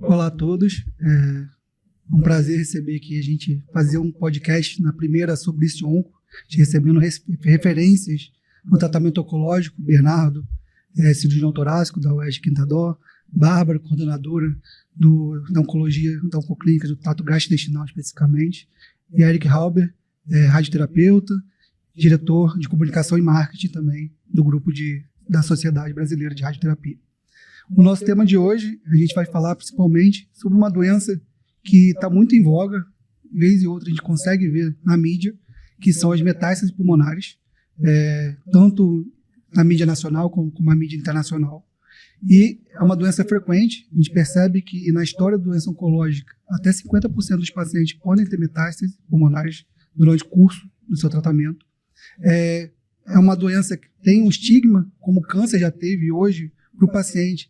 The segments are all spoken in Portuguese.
Olá a todos, é um prazer receber aqui a gente fazer um podcast na primeira sobre esse onco, recebendo referências no tratamento oncológico, Bernardo, cirurgião torácico da UERJ Quinta Dó, Bárbara, coordenadora da oncologia, da oncoclínica do trato gastrointestinal especificamente, e Eric Halber, radioterapeuta, diretor de comunicação e marketing também do grupo da Sociedade Brasileira de Radioterapia. O nosso tema de hoje, a gente vai falar principalmente sobre uma doença que está muito em voga, vez e outra a gente consegue ver na mídia, que são as metástases pulmonares, tanto na mídia nacional como na mídia internacional. E é uma doença frequente, a gente percebe que na história da doença oncológica, até 50% dos pacientes podem ter metástases pulmonares durante o curso do seu tratamento. É uma doença que tem um estigma, como o câncer já teve hoje, para o paciente.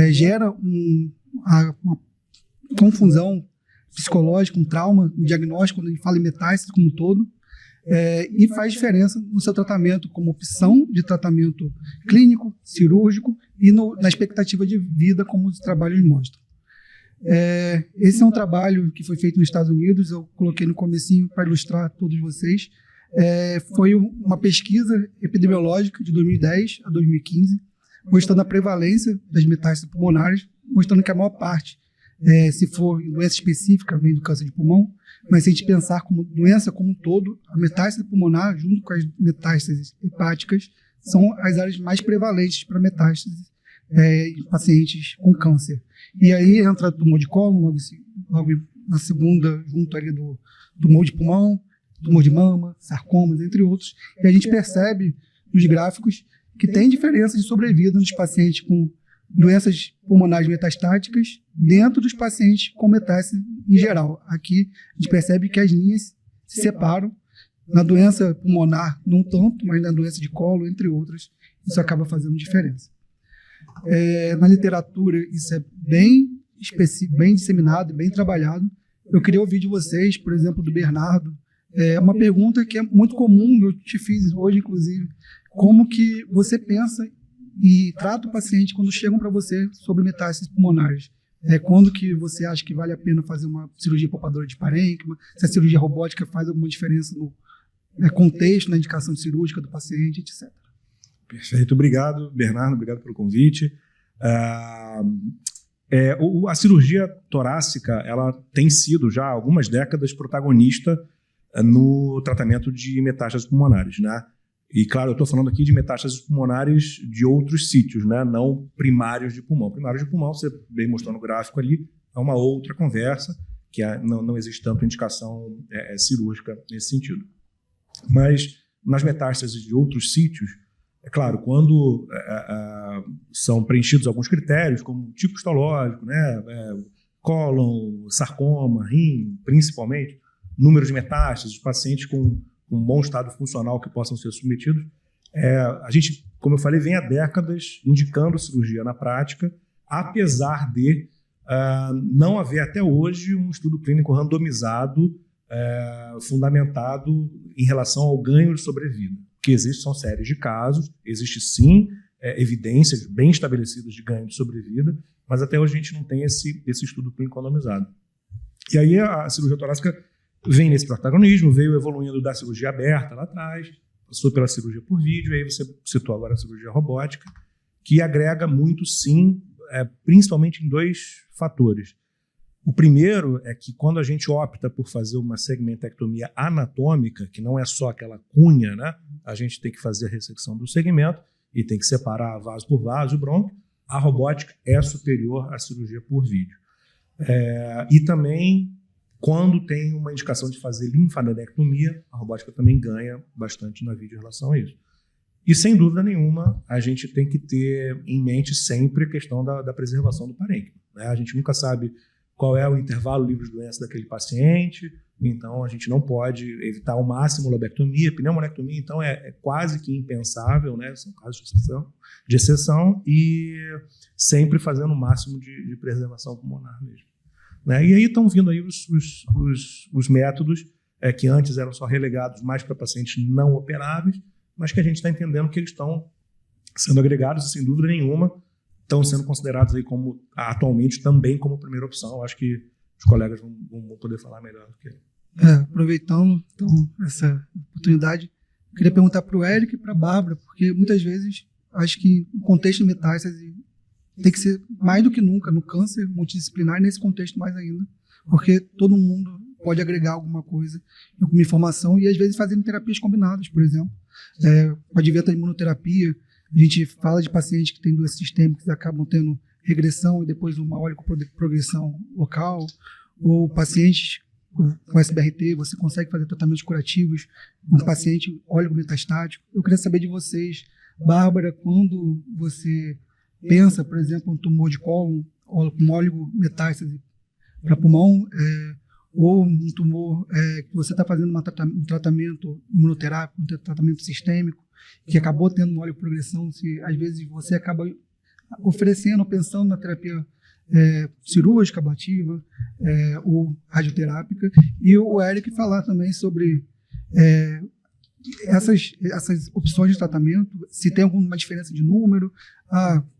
Gera uma confusão psicológica, um trauma, um diagnóstico, quando a gente fala em metástase como um todo, e faz diferença no seu tratamento, como opção de tratamento clínico, cirúrgico e na expectativa de vida, como os trabalhos mostram. Esse é um trabalho que foi feito nos Estados Unidos, eu coloquei no comecinho para ilustrar a todos vocês. Foi uma pesquisa epidemiológica de 2010 a 2015, mostrando a prevalência das metástases pulmonares, mostrando que a maior parte, se for em doença específica, vem do câncer de pulmão, mas se a gente pensar como doença como um todo, a metástase pulmonar, junto com as metástases hepáticas, são as áreas mais prevalentes para metástases em pacientes com câncer. E aí entra tumor de cólon, logo na segunda, junto ali do tumor de pulmão, tumor de mama, sarcomas, entre outros. E a gente percebe nos gráficos que tem diferença de sobrevida nos pacientes com doenças pulmonares metastáticas dentro dos pacientes com metástase em geral. Aqui a gente percebe que as linhas se separam. Na doença pulmonar não tanto, mas na doença de colo, entre outras, isso acaba fazendo diferença. Na literatura isso é bem disseminado, bem trabalhado. Eu queria ouvir de vocês, por exemplo, do Bernardo, uma pergunta que é muito comum, eu te fiz hoje, inclusive, como que você pensa e trata o paciente quando chegam para você sobre metástases pulmonares? Quando que você acha que vale a pena fazer uma cirurgia poupadora de parênquima? Se a cirurgia robótica faz alguma diferença no contexto, na indicação cirúrgica do paciente, etc. Perfeito, obrigado, Bernardo, obrigado pelo convite. A cirurgia torácica, ela tem sido já há algumas décadas protagonista no tratamento de metástases pulmonares, né? E, claro, eu estou falando aqui de metástases pulmonares de outros sítios, né? Não primários de pulmão. Primários de pulmão, você bem mostrou no gráfico ali, é uma outra conversa, que não existe tanto indicação cirúrgica nesse sentido. Mas nas metástases de outros sítios, é claro, quando são preenchidos alguns critérios, como tipo histológico, né? Cólon, sarcoma, rim, principalmente, número de metástases, pacientes com um bom estado funcional que possam ser submetidos. A gente, como eu falei, vem há décadas indicando cirurgia na prática, apesar de não haver até hoje um estudo clínico randomizado fundamentado em relação ao ganho de sobrevida. O que existe são séries de casos, existe sim evidências bem estabelecidas de ganho de sobrevida, mas até hoje a gente não tem esse estudo clínico randomizado. E aí a cirurgia torácica vem nesse protagonismo, veio evoluindo da cirurgia aberta lá atrás, passou pela cirurgia por vídeo, aí você citou agora a cirurgia robótica, que agrega muito, sim, principalmente em dois fatores. O primeiro é que quando a gente opta por fazer uma segmentectomia anatômica, que não é só aquela cunha, né? A gente tem que fazer a ressecção do segmento e tem que separar vaso por vaso, o brônquio, a robótica é superior à cirurgia por vídeo. E também, quando tem uma indicação de fazer linfadenectomia, a robótica também ganha bastante na vídeo em relação a isso. E, sem dúvida nenhuma, a gente tem que ter em mente sempre a questão da preservação do parênquima, né? A gente nunca sabe qual é o intervalo livre de doença daquele paciente, então a gente não pode evitar ao máximo lobectomia. Pneumonectomia, então, é quase que impensável, né? São casos de exceção e sempre fazendo o máximo de preservação pulmonar mesmo. Né? E aí estão vindo aí os métodos que antes eram só relegados mais para pacientes não operáveis, mas que a gente está entendendo que eles estão sendo agregados e, sem dúvida nenhuma, estão sendo considerados aí atualmente também como primeira opção. Eu acho que os colegas vão poder falar melhor do que eu. Aproveitando então essa oportunidade, eu queria perguntar para o Éric e para a Bárbara, porque muitas vezes acho que no contexto de metástase tem que ser mais do que nunca no câncer multidisciplinar, nesse contexto mais ainda, porque todo mundo pode agregar alguma coisa, alguma informação, e às vezes fazendo terapias combinadas, por exemplo. Com a advento da imunoterapia, a gente fala de pacientes que têm doenças sistêmicas que acabam tendo regressão e depois uma progressão local, ou pacientes com SBRT, você consegue fazer tratamentos curativos com um paciente oligometastático. Eu queria saber de vocês, Bárbara, quando você pensa, por exemplo, um tumor de cólon, com oligometástase para pulmão, ou um tumor que você está fazendo um tratamento imunoterápico, um tratamento sistêmico, que acabou tendo uma oligoprogressão, se às vezes você acaba oferecendo, pensando na terapia cirúrgica, ablativa ou radioterápica, e o Éric falar também sobre essas opções de tratamento, se tem alguma diferença de número.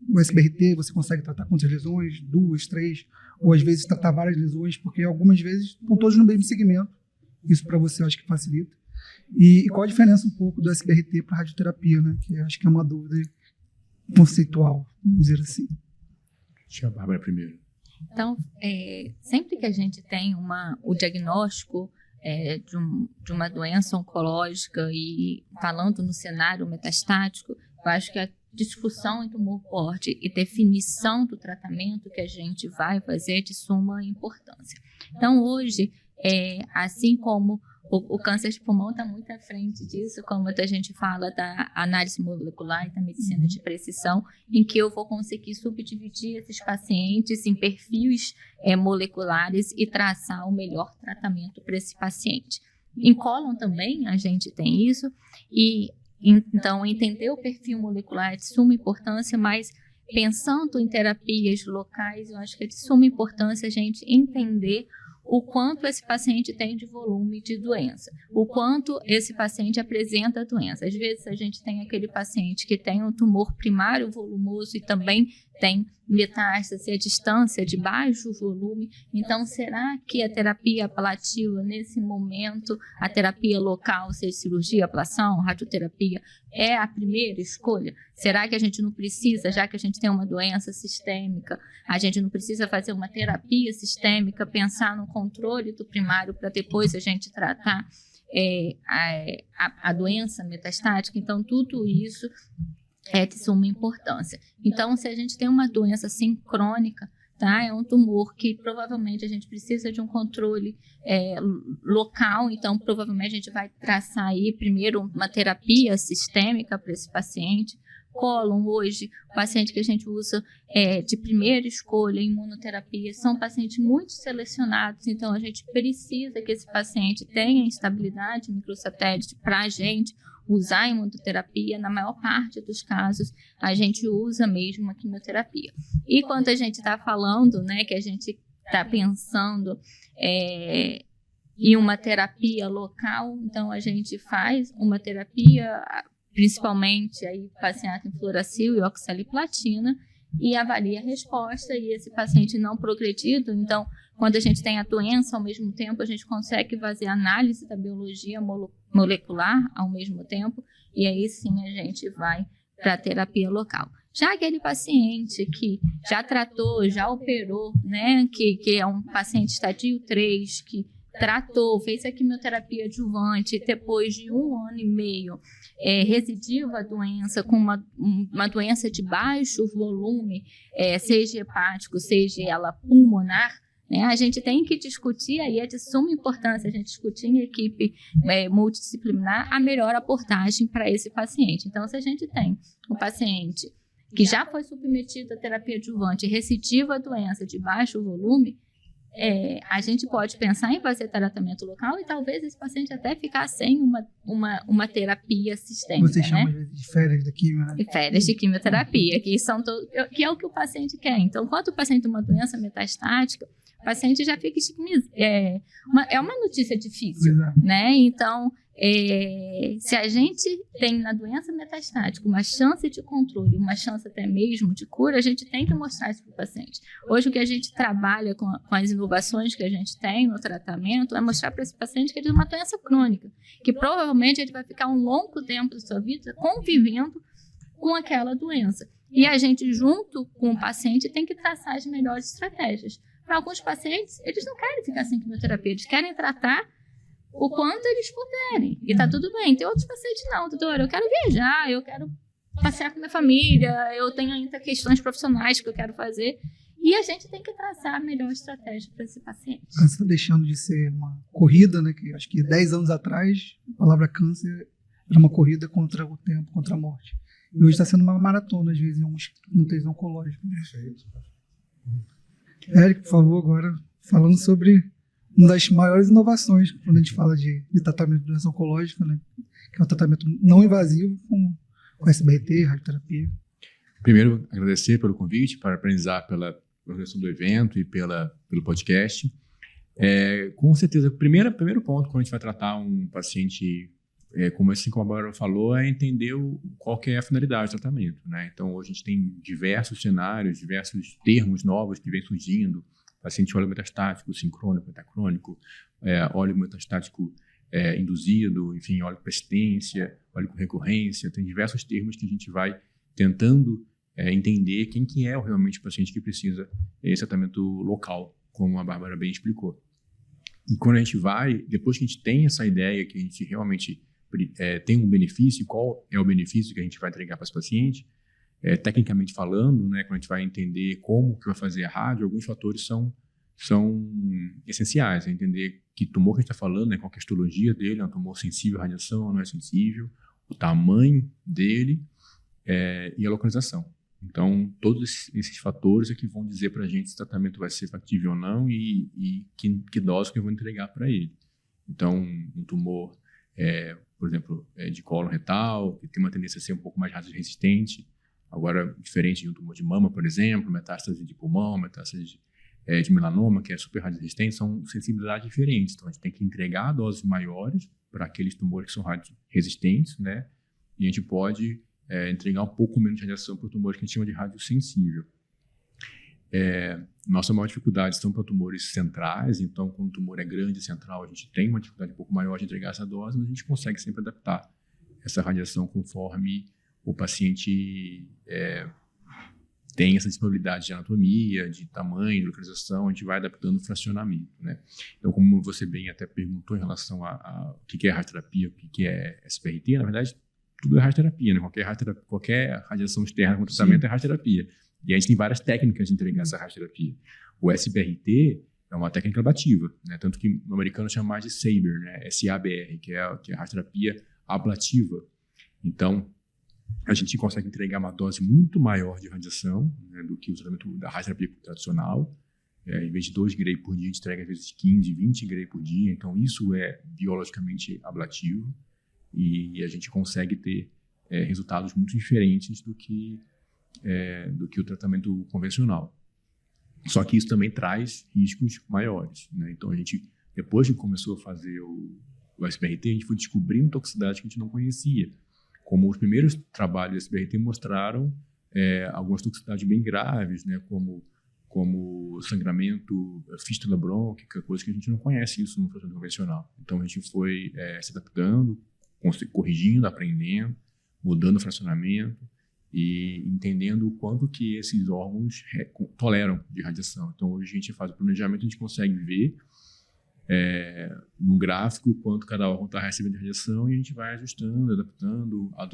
O SBRT você consegue tratar quantas lesões? 2, 3, ou às vezes tratar várias lesões, porque algumas vezes estão todos no mesmo segmento. Isso para você eu acho que facilita. E qual a diferença um pouco do SBRT para a radioterapia, né? Que eu acho que é uma dúvida conceitual, vamos dizer assim. Deixa a Bárbara primeiro. Então, sempre que a gente tem o diagnóstico de uma doença oncológica e falando no cenário metastático, eu acho que a discussão em tumor forte e definição do tratamento que a gente vai fazer é de suma importância. Então, hoje, assim como o câncer de pulmão está muito à frente disso, como a gente fala da análise molecular e da medicina de precisão, em que eu vou conseguir subdividir esses pacientes em perfis moleculares e traçar o melhor tratamento para esse paciente. Em cólon também a gente tem isso, e então entender o perfil molecular é de suma importância, mas pensando em terapias locais, eu acho que é de suma importância a gente entender o quanto esse paciente tem de volume de doença, o quanto esse paciente apresenta a doença. Às vezes a gente tem aquele paciente que tem um tumor primário volumoso e também tem metástase à distância de baixo volume. Então, será que a terapia ablativa, nesse momento, a terapia local, seja cirurgia, ablação, radioterapia, é a primeira escolha? Será que a gente não precisa, já que a gente tem uma doença sistêmica, a gente não precisa fazer uma terapia sistêmica, pensar no controle do primário para depois a gente tratar a doença metastática? Então, tudo isso é de suma importância. Então, se a gente tem uma doença assim crônica, tá? É um tumor que provavelmente a gente precisa de um controle local, então provavelmente a gente vai traçar aí primeiro uma terapia sistêmica para esse paciente. Cólon, hoje, o paciente que a gente usa de primeira escolha em imunoterapia são pacientes muito selecionados, então a gente precisa que esse paciente tenha estabilidade microsatélite para a gente usar a imunoterapia. Na maior parte dos casos, a gente usa mesmo a quimioterapia. E quando a gente está falando, né, que a gente está pensando em uma terapia local, então a gente faz uma terapia, principalmente aí passeata em fluoracil e oxaliplatina, e avalia a resposta, e esse paciente não progredido, então, quando a gente tem a doença ao mesmo tempo, a gente consegue fazer análise da biologia molecular ao mesmo tempo, e aí sim a gente vai para a terapia local. Já aquele paciente que já tratou, já operou, né, que é um paciente estadio 3, que tratou, fez a quimioterapia adjuvante, depois de 1 ano e meio, residiu a doença com uma doença de baixo volume, seja hepático, seja ela pulmonar, né? A gente tem que discutir, aí é de suma importância a gente discutir em equipe multidisciplinar a melhor abordagem para esse paciente. Então, se a gente tem um paciente que já foi submetido à terapia adjuvante e recidiva a doença de baixo volume, a gente pode pensar em fazer tratamento local e talvez esse paciente até ficar sem uma terapia sistêmica. Você chama de férias da quimio, né? Férias de quimioterapia, que é o que o paciente quer. Então, quando o paciente tem uma doença metastática, o paciente já fica estigmatizado. É uma notícia difícil, né? Então, Se a gente tem na doença metastática uma chance de controle, uma chance até mesmo de cura, a gente tem que mostrar isso para o paciente. Hoje o que a gente trabalha com as inovações que a gente tem no tratamento é mostrar para esse paciente que ele tem uma doença crônica, que provavelmente ele vai ficar um longo tempo da sua vida convivendo com aquela doença. E a gente, junto com o paciente, tem que traçar as melhores estratégias. Para alguns pacientes, eles não querem ficar sem quimioterapia, eles querem tratar o quanto eles puderem. E tá tudo bem. Tem outros pacientes, não, doutor, eu quero viajar, eu quero passear com minha família, eu tenho ainda questões profissionais que eu quero fazer. E a gente tem que traçar a melhor estratégia para esse paciente. Câncer está deixando de ser uma corrida, né? Que acho que 10 anos atrás, a palavra câncer era uma corrida contra o tempo, contra a morte. E hoje está sendo uma maratona, às vezes, em alguns utentes oncológicos. Perfeito. Érico, por favor, agora falando sobre uma das maiores inovações quando a gente fala de tratamento de doença oncológica, né? Que é o tratamento não invasivo com SBRT, radioterapia. Primeiro, agradecer pelo convite, parabenizar pela organização do evento e pelo podcast. Com certeza, o primeiro ponto quando a gente vai tratar um paciente, como a Bárbara falou, é entender qual que é a finalidade do tratamento, né? Então, hoje a gente tem diversos cenários, diversos termos novos que vêm surgindo. Paciente óleo metastático, sincrônico, metacrônico, óleo metastático induzido, enfim, óleo com persistência, óleo com recorrência. Tem diversos termos que a gente vai tentando entender quem que é realmente o paciente que precisa desse tratamento local, como a Bárbara bem explicou. E quando a gente depois que a gente tem essa ideia que a gente realmente tem um benefício, qual é o benefício que a gente vai entregar para esse paciente, tecnicamente falando, né, quando a gente vai entender como que vai fazer a rádio, alguns fatores são essenciais. Entender que tumor que a gente está falando, né, qual que é a histologia dele, é um tumor sensível à radiação, não é sensível, o tamanho dele e a localização. Então, todos esses fatores é que vão dizer para a gente se o tratamento vai ser factível ou não e que dose que eu vou entregar para ele. Então, um tumor, por exemplo, de colo retal, que tem uma tendência a ser um pouco mais radioresistente. Agora, diferente de um tumor de mama, por exemplo, metástase de pulmão, metástase de melanoma, que é super radioresistente, são sensibilidades diferentes. Então, a gente tem que entregar doses maiores para aqueles tumores que são radioresistentes, né? E a gente pode entregar um pouco menos de radiação para tumores que a gente chama de radiosensível. Nossa maior dificuldade são para tumores centrais, então, quando o tumor é grande e central, a gente tem uma dificuldade um pouco maior de entregar essa dose, mas a gente consegue sempre adaptar essa radiação conforme o paciente tem essa disponibilidade de anatomia, de tamanho, de localização, a gente vai adaptando o fracionamento, né? Então, como você bem até perguntou em relação a o que é radioterapia, o que é SBRT, na verdade, tudo é radioterapia, né? Qualquer radiação externa com tratamento é radioterapia. E a gente tem várias técnicas de entregar essa radioterapia. O SBRT é uma técnica ablativa, né? Tanto que no americano chama mais de SABR, né? SABR, que é a radioterapia ablativa. Então, a gente consegue entregar uma dose muito maior de radiação, né, do que o tratamento da radioterapia tradicional. Em vez de 2 gray por dia, a gente entrega às vezes 15, 20 gray por dia. Então, isso é biologicamente ablativo e a gente consegue ter resultados muito diferentes do que o tratamento convencional. Só que isso também traz riscos maiores, né? Então, a gente, depois que começou a fazer o SBRT, a gente foi descobrindo toxicidades que a gente não conhecia. Como os primeiros trabalhos do SBRT mostraram algumas toxicidades bem graves, né, como sangramento, fístula brônquica, coisa que a gente não conhece isso no tratamento convencional. Então, a gente foi se adaptando, corrigindo, aprendendo, mudando o fracionamento e entendendo o quanto que esses órgãos toleram de radiação. Então, hoje a gente faz o planejamento, a gente consegue ver no gráfico quanto cada órgão está recebendo de radiação e a gente vai ajustando,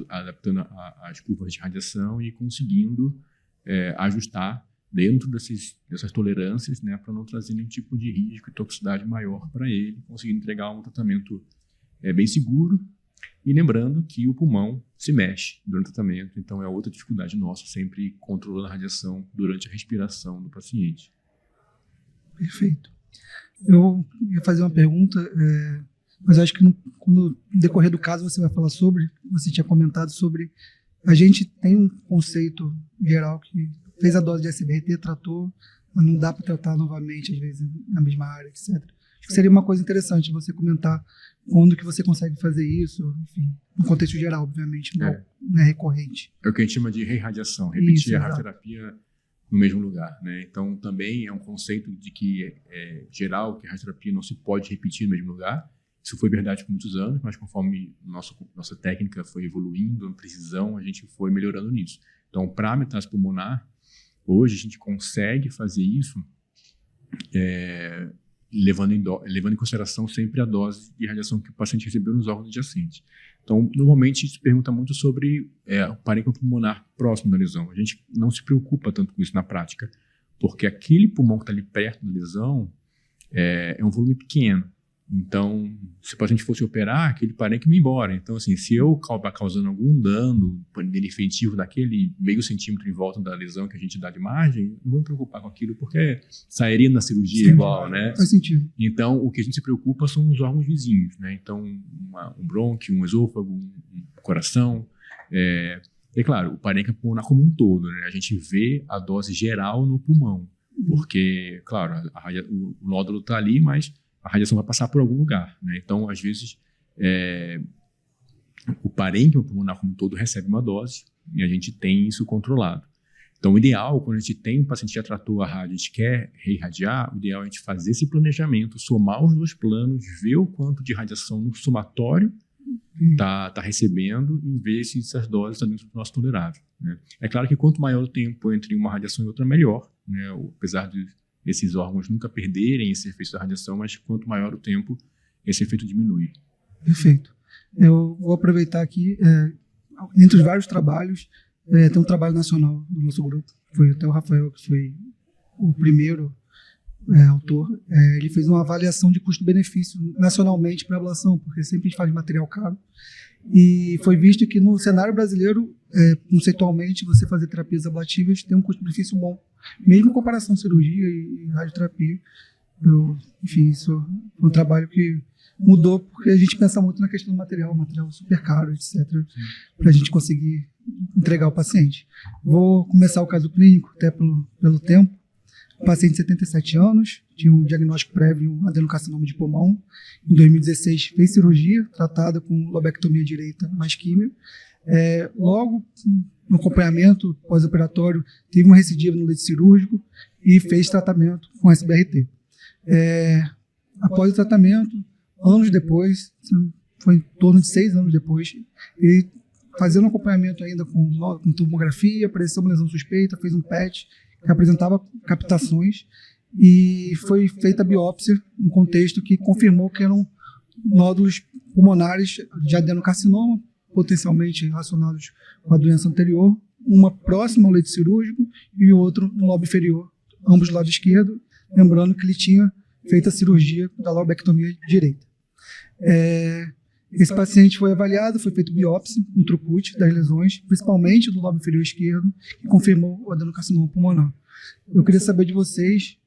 adaptando as curvas de radiação e conseguindo ajustar dentro dessas tolerâncias, né, para não trazer nenhum tipo de risco e toxicidade maior para ele, conseguindo entregar um tratamento bem seguro. E lembrando que o pulmão se mexe durante o tratamento, então é outra dificuldade nossa, sempre controlando a radiação durante a respiração do paciente. Perfeito. Eu ia fazer uma pergunta, mas acho que no decorrer do caso você vai falar sobre, você tinha comentado sobre, a gente tem um conceito geral que fez a dose de SBRT, tratou, mas não dá para tratar novamente, às vezes, na mesma área, etc. Acho que seria uma coisa interessante você comentar quando que você consegue fazer isso, enfim, no contexto geral, obviamente, não é recorrente. É o que a gente chama de reirradiação, repetir Isso, a radioterapia no mesmo lugar, né? Então, também é um conceito de que geral, que a radioterapia não se pode repetir no mesmo lugar. Isso foi verdade por muitos anos, mas conforme nossa técnica foi evoluindo, a precisão, a gente foi melhorando nisso. Então, para a metástase pulmonar, hoje a gente consegue fazer isso levando em consideração sempre a dose de radiação que o paciente recebeu nos órgãos adjacentes. Então, normalmente, a gente se pergunta muito sobre o parênquima pulmonar próximo da lesão. A gente não se preocupa tanto com isso na prática, porque aquele pulmão que está ali perto da lesão é um volume pequeno. Então, se o paciente fosse operar, aquele parênquima ia embora. Então, assim, se eu acabar causando algum dano definitivo daquele meio centímetro em volta da lesão que a gente dá de margem, não vou me preocupar com aquilo, porque sairia na cirurgia igual, né? Faz sentido. Então, o que a gente se preocupa são os órgãos vizinhos, né? Então, um brônquio, um esôfago, um coração. É claro, o parênquima pulmonar como um todo, né? A gente vê a dose geral no pulmão, porque, claro, o nódulo está ali, mas a radiação vai passar por algum lugar, né? Então, às vezes, o parênquima pulmonar como um todo recebe uma dose e a gente tem isso controlado. Então, o ideal, quando a gente tem um paciente que já tratou a rádio, a gente quer reirradiar, o ideal é a gente fazer esse planejamento, somar os dois planos, ver o quanto de radiação no somatório está recebendo e ver se essas doses estão dentro do nosso tolerável, né? É claro que quanto maior o tempo entre uma radiação e outra, melhor, né? Apesar de esses órgãos nunca perderem esse efeito da radiação, mas quanto maior o tempo, esse efeito diminui. Perfeito. Eu vou aproveitar aqui, entre os vários trabalhos, tem um trabalho nacional do nosso grupo, foi até o Rafael que foi o primeiro autor. Ele fez uma avaliação de custo-benefício nacionalmente para a ablação, porque sempre a gente faz material caro, e foi visto que no cenário brasileiro, conceitualmente, você fazer terapias ablativas tem um custo-benefício bom, mesmo em comparação à cirurgia e radioterapia. Enfim, isso é um trabalho que mudou, porque a gente pensa muito na questão do material super caro, etc., para a gente conseguir entregar ao paciente. Vou começar o caso clínico, até pelo tempo. O paciente de 77 anos, tinha um diagnóstico prévio, um adenocarcinoma de pulmão. Em 2016, fez cirurgia, tratada com lobectomia direita mais químio. Logo, no acompanhamento pós-operatório, teve uma recidiva no leito cirúrgico e fez tratamento com SBRT. Após o tratamento, anos depois, foi em torno de 6 anos depois, ele fazendo acompanhamento ainda com tomografia, apareceu uma lesão suspeita, fez um PET que apresentava captações e foi feita a biópsia, um contexto que confirmou que eram nódulos pulmonares de adenocarcinoma, potencialmente relacionados com a doença anterior, uma próxima ao leito cirúrgico e o outro no lobo inferior, ambos do lado esquerdo, lembrando que ele tinha feito a cirurgia da lobectomia direita. Esse paciente foi avaliado, foi feito biópsia, um throughput das lesões, principalmente do lobo inferior esquerdo, que confirmou o adenocarcinoma pulmonar. Eu queria saber de vocês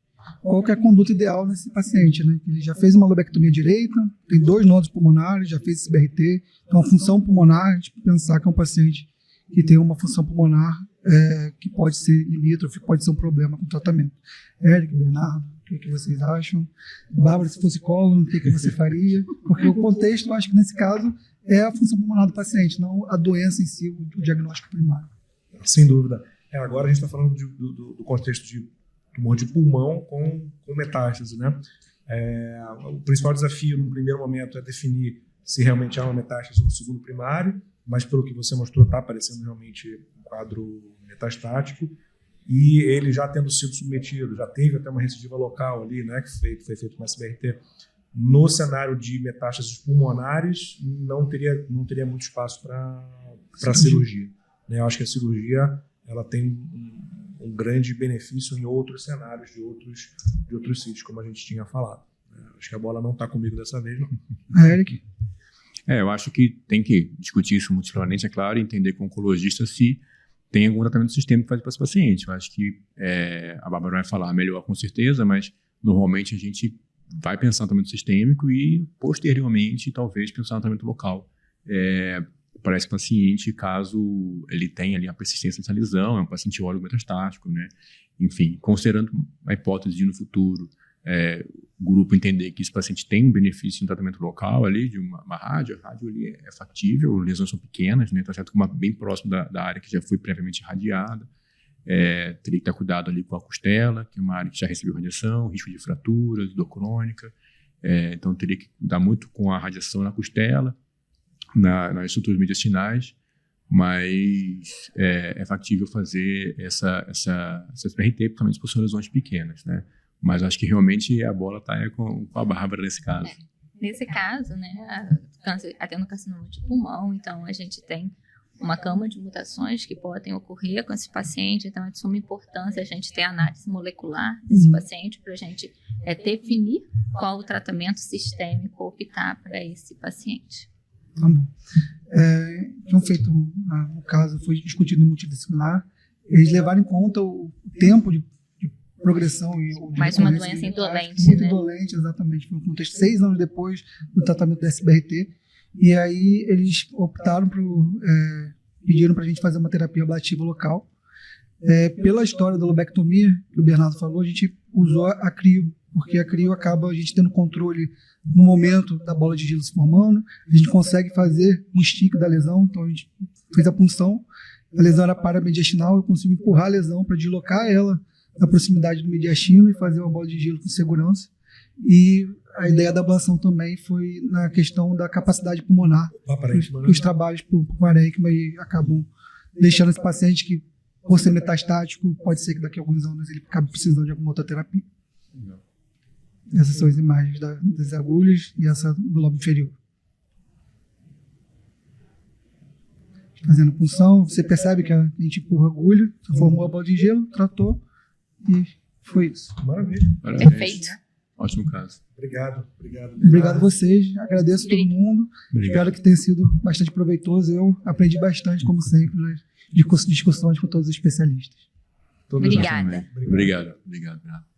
qual que é a conduta ideal nesse paciente, né? Ele já fez uma lobectomia direita, tem 2 nódulos pulmonares, já fez esse BRT, então a função pulmonar, a gente pensar que é um paciente que tem uma função pulmonar que pode ser limítrofe, pode ser um problema com o tratamento. Éric, Bernardo, o que vocês acham? Bárbara, se fosse cólon, o que você faria? Porque o contexto, eu acho que nesse caso, é a função pulmonar do paciente, não a doença em si, o diagnóstico primário. Sem dúvida. Agora a gente está falando do contexto de tumor de pulmão com metástase, né? O principal desafio no primeiro momento é definir se realmente há uma metástase no segundo primário, mas pelo que você mostrou está aparecendo realmente um quadro metastático, e ele já tendo sido submetido, já teve até uma recidiva local ali, né, que foi feito com SBRT. No cenário de metástases pulmonares, não teria muito espaço para cirurgia. Né? Eu acho que a cirurgia ela tem um grande benefício em outros cenários de outros sítios, como a gente tinha falado. Acho que a bola não está comigo dessa vez, não. Eric? Eu acho que tem que discutir isso multiplanamente, é claro, e entender com o oncologista se tem algum tratamento sistêmico que faz para esse paciente. Eu acho que a Bárbara vai falar melhor com certeza, mas normalmente a gente vai pensar no tratamento sistêmico e posteriormente talvez pensar no tratamento local para esse paciente, caso ele tenha ali a persistência dessa lesão, é um paciente óleo metastático, né? Enfim, considerando a hipótese de no futuro o grupo entender que esse paciente tem um benefício em tratamento local ali, de uma rádio. A rádio ali é factível, as lesões são pequenas, né? Tá certo, como bem próximo da área que já foi previamente irradiada. Teria que estar cuidado ali com a costela, que é uma área que já recebeu radiação, risco de fraturas, dor crônica. Então, teria que cuidar muito com a radiação na costela, nas estruturas mediastinais, mas é factível fazer essa PRT, principalmente por são lesões pequenas, né? Mas acho que realmente a bola está com a Bárbara nesse caso. Nesse caso, né, tendo carcinoma de pulmão, então a gente tem uma gama de mutações que podem ocorrer com esse paciente, então é de suma importância a gente ter análise molecular desse paciente para a gente definir qual o tratamento sistêmico optar para esse paciente. Tá bom. Então, feito, no caso, foi discutido em multidisciplinar, eles levaram em conta o tempo de progressão e mais uma doença indolente, muito né? indolente, exatamente. Foi um contexto 6 anos depois do tratamento da SBRT. E aí eles optaram pediram para a gente fazer uma terapia ablativa local. Pela história da lobectomia, que o Bernardo falou, a gente usou a crio, porque a crio acaba a gente tendo controle no momento da bola de gelo se formando, a gente consegue fazer um estique da lesão, então a gente fez a punção, a lesão era paramediastinal, eu consigo empurrar a lesão para deslocar ela na proximidade do mediastino e fazer uma bola de gelo com segurança. E a ideia da ablação também foi na questão da capacidade pulmonar, que os trabalhos por parênquima acabam deixando esse paciente que, por ser metastático, pode ser que daqui a alguns anos ele acabe precisando de alguma outra terapia. Essas são as imagens das agulhas e essa do lobo inferior. Fazendo punção, você percebe que a gente empurra a agulha, formou a bola de gelo, tratou e foi isso. Maravilha. Perfeito. Ótimo caso. Obrigado. Obrigado a vocês, agradeço a todo mundo. Espero que tenha sido bastante proveitoso. Eu aprendi bastante, como sempre, nas discussões com todos os especialistas. Obrigada. Obrigado.